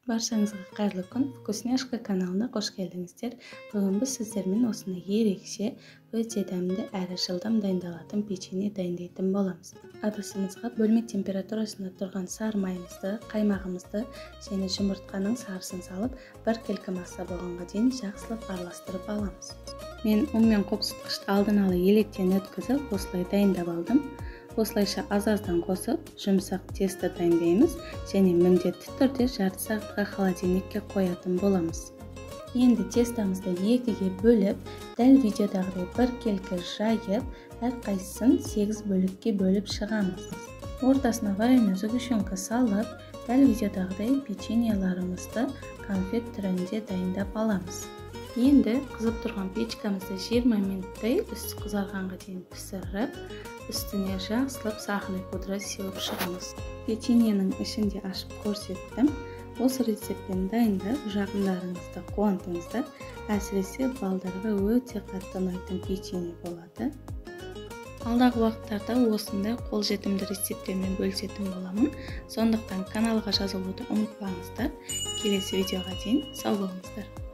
Баршаңызға қайырлы күн. Вкусняшка каналына қош келдіңіздер. Бүгін біз сіздермен осындай ерекше, өте дәмді әрі жылдам дайындалатын печенье дайындайтын боламыз. Ыдысымызға бөлме температурасында тұрған сары майымызды, қаймағымызды және жұмыртқаның сарысын салып, бір келкі маса болғанға дейін жақсылап араластырып аламыз. Мен ұн мен қопсытқышты алдын ала електен өткізіп, осылай дайындап алдым. Осылайша аз-аздан қосып, жұмсақ тесто дайындаймыз және міндетті түрде жарты сағатқа холодильникке қоятын боламыз. Енді тестамызды екіге бөліп, дәл видеодағыдай бір келкі жайып, әрқайсысын 8 бөлікке бөліп шығамыз. Ортасына вареный сгущенка салып, дәл видеодағыдай печеньеларымызды конфет түрінде дайындап аламыз. Енді қызып тұрған печкамызды 20 минуттай үсті қызарғанға дейін пісіріп, үстіне жақсылап сахарный пудра сеуіп шығамыз. Печеньенің ішінде ашып көрсеттім. Осы рецептпен дайындап, жақындарыңызды қуантыңыздар. Әсіресе балдарға өте қатты ұнайтын печенье болады. Алдағы уақыттарда осындай қолжетімді рецепттермен бөлісетін боламын. Сондықтан каналға жазылуды ұмытпаңыздар. Келесі видеоға дейін сау болыңыздар.